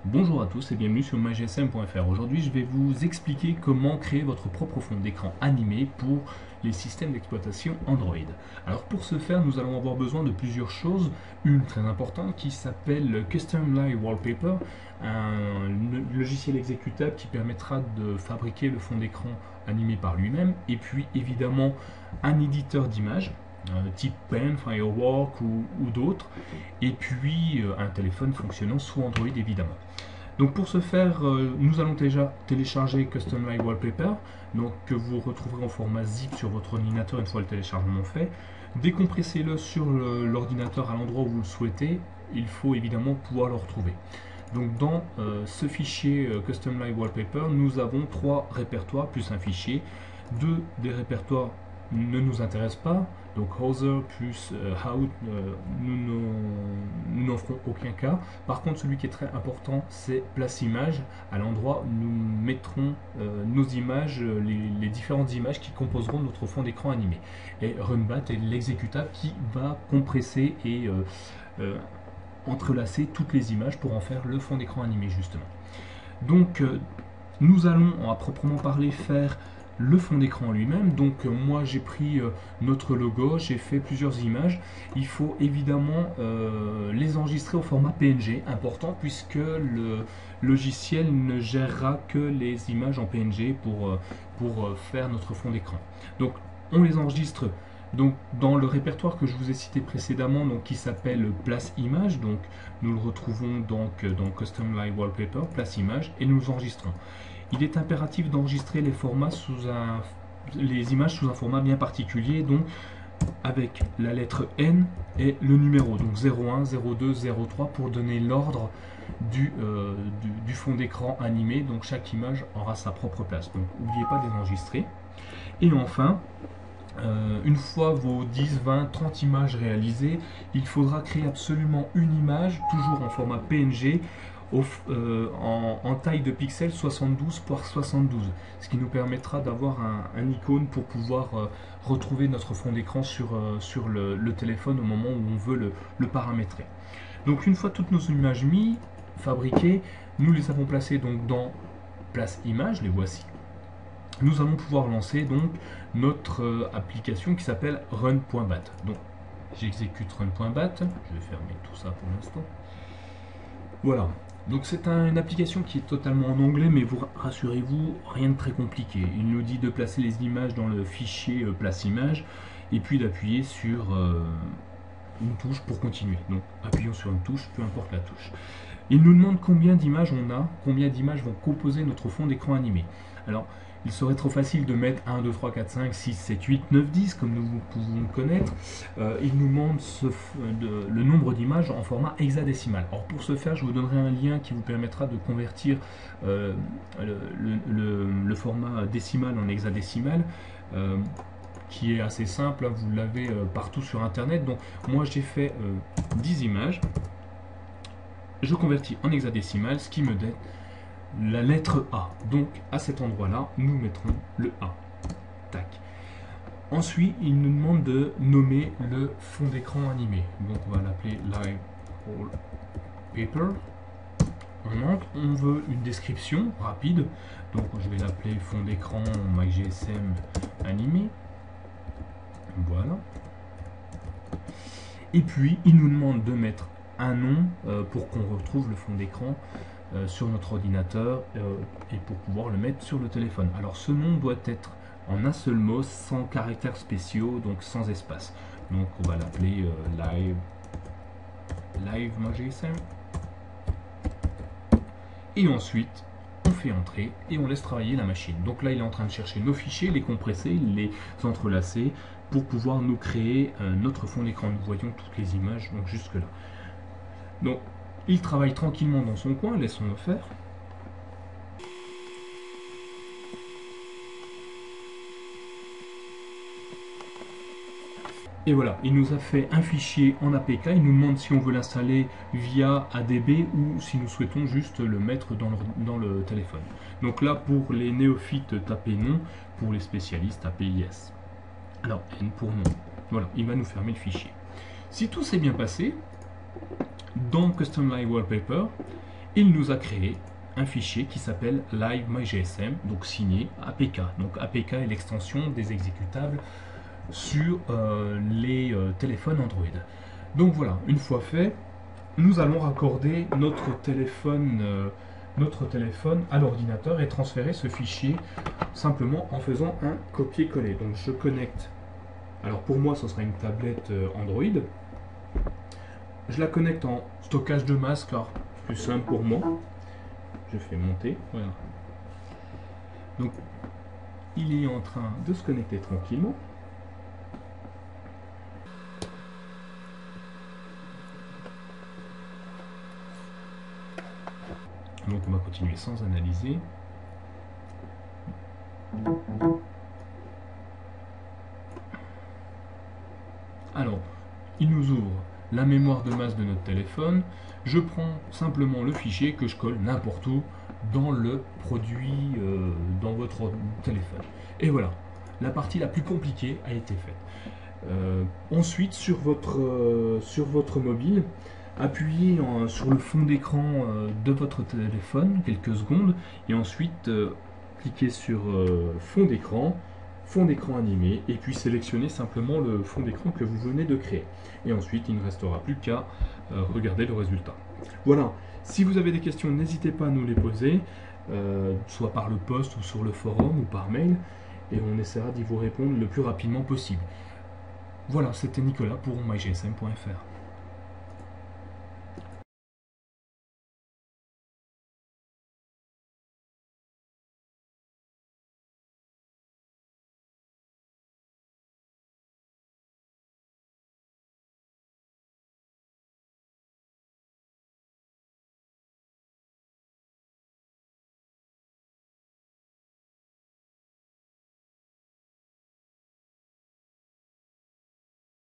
Bonjour à tous et bienvenue sur mygsm.fr. Aujourd'hui, je vais vous expliquer comment créer votre propre fond d'écran animé pour les systèmes d'exploitation Android. Alors pour ce faire, nous allons avoir besoin de plusieurs choses. Une très importante qui s'appelle Custom Live Wallpaper, un logiciel exécutable qui permettra de fabriquer le fond d'écran animé par lui-même. Et puis évidemment un éditeur d'images. Type Pen, Firework ou d'autres, et puis un téléphone fonctionnant sous Android évidemment. Donc pour ce faire, nous allons déjà télécharger Custom Live Wallpaper, donc que vous retrouverez en format zip sur votre ordinateur une fois le téléchargement fait. Décompressez-le sur l'ordinateur à l'endroit où vous le souhaitez. Il faut évidemment pouvoir le retrouver. Donc dans ce fichier Custom Live Wallpaper, nous avons trois répertoires plus un fichier. Deux des répertoires ne nous intéressent pas, donc Other plus Out, nous n'en ferons aucun cas. Par contre, celui qui est très important, c'est Place Image, à l'endroit où nous mettrons nos images, les différentes images qui composeront notre fond d'écran animé. Et RunBat est l'exécutable qui va compresser et entrelacer toutes les images pour en faire le fond d'écran animé justement. Donc nous allons à proprement parler faire le fond d'écran lui-même. Donc moi j'ai pris notre logo, j'ai fait plusieurs images. Il faut évidemment les enregistrer au format PNG, important puisque le logiciel ne gérera que les images en PNG pour faire notre fond d'écran. Donc on les enregistre donc dans le répertoire que je vous ai cité précédemment, donc qui s'appelle Place Image. Donc nous le retrouvons donc dans Custom Live Wallpaper, Place Image, et nous enregistrons. Il est impératif d'enregistrer les images sous un format bien particulier, donc avec la lettre N et le numéro, donc 01, 02, 03 pour donner l'ordre du fond d'écran animé. Donc chaque image aura sa propre place, donc n'oubliez pas de les enregistrer. Et enfin, une fois vos 10, 20, 30 images réalisées, il faudra créer absolument une image, toujours en format PNG, en taille de pixels 72 par 72, ce qui nous permettra d'avoir un icône pour pouvoir retrouver notre fond d'écran sur le téléphone au moment où on veut le paramétrer. Donc une fois toutes nos images mises, fabriquées, nous les avons placées donc dans Place Images, les voici. Nous allons pouvoir lancer donc notre application qui s'appelle run.bat. Donc j'exécute run.bat, je vais fermer tout ça pour l'instant. Voilà, donc c'est une application qui est totalement en anglais, mais vous rassurez-vous, rien de très compliqué. Il nous dit de placer les images dans le fichier place image et puis d'appuyer sur une touche pour continuer. Donc appuyons sur une touche, peu importe la touche. Il nous demande combien d'images on a, combien d'images vont composer notre fond d'écran animé. Alors, il serait trop facile de mettre 1, 2, 3, 4, 5, 6, 7, 8, 9, 10, comme nous pouvons le connaître. Il nous demande le nombre d'images en format hexadécimal. Alors pour ce faire, je vous donnerai un lien qui vous permettra de convertir le format décimal en hexadécimal, qui est assez simple, hein, vous l'avez partout sur Internet. Donc moi j'ai fait 10 images, je convertis en hexadécimal, ce qui me donne la lettre A. Donc à cet endroit là nous mettrons le A. Tac. Ensuite il nous demande de nommer le fond d'écran animé, donc on va l'appeler Live Wallpaper. On veut une description rapide, donc je vais l'appeler fond d'écran mygsm animé. Voilà. Et puis il nous demande de mettre un nom pour qu'on retrouve le fond d'écran sur notre ordinateur et pour pouvoir le mettre sur le téléphone. Alors ce nom doit être en un seul mot, sans caractères spéciaux, donc sans espace. Donc on va l'appeler Live mygsm. Et ensuite on fait entrer et on laisse travailler la machine. Donc là il est en train de chercher nos fichiers, les compresser, les entrelacer pour pouvoir nous créer notre fond d'écran. Nous voyons toutes les images donc jusque là. Donc il travaille tranquillement dans son coin, laissons-le faire. Et voilà, il nous a fait un fichier en APK, il nous demande si on veut l'installer via ADB ou si nous souhaitons juste le mettre dans le téléphone. Donc là, pour les néophytes, tapez non, pour les spécialistes, tapez yes. Alors, N pour non. Voilà, il va nous fermer le fichier. Si tout s'est bien passé, dans Custom Live Wallpaper, il nous a créé un fichier qui s'appelle Live MyGSM, donc signé APK. Donc APK est l'extension des exécutables sur les téléphones Android. Donc voilà, une fois fait, nous allons raccorder notre téléphone à l'ordinateur et transférer ce fichier simplement en faisant un copier-coller. Donc je connecte, alors pour moi ce sera une tablette Android, je la connecte en stockage de masse car plus simple pour moi. Je fais monter, voilà. Donc il est en train de se connecter tranquillement. Donc on va continuer sans analyser. Alors, il nous ouvre la mémoire de masse de notre téléphone. Je prends simplement le fichier que je colle n'importe où dans le produit, dans votre téléphone. Et voilà, la partie la plus compliquée a été faite. Ensuite, sur votre mobile, appuyez sur le fond d'écran de votre téléphone quelques secondes et ensuite cliquez sur fond d'écran animé et puis sélectionnez simplement le fond d'écran que vous venez de créer. Et ensuite, il ne restera plus qu'à regarder le résultat. Voilà, si vous avez des questions, n'hésitez pas à nous les poser, soit par le post ou sur le forum ou par mail, et on essaiera d'y vous répondre le plus rapidement possible. Voilà, c'était Nicolas pour mygsm.fr.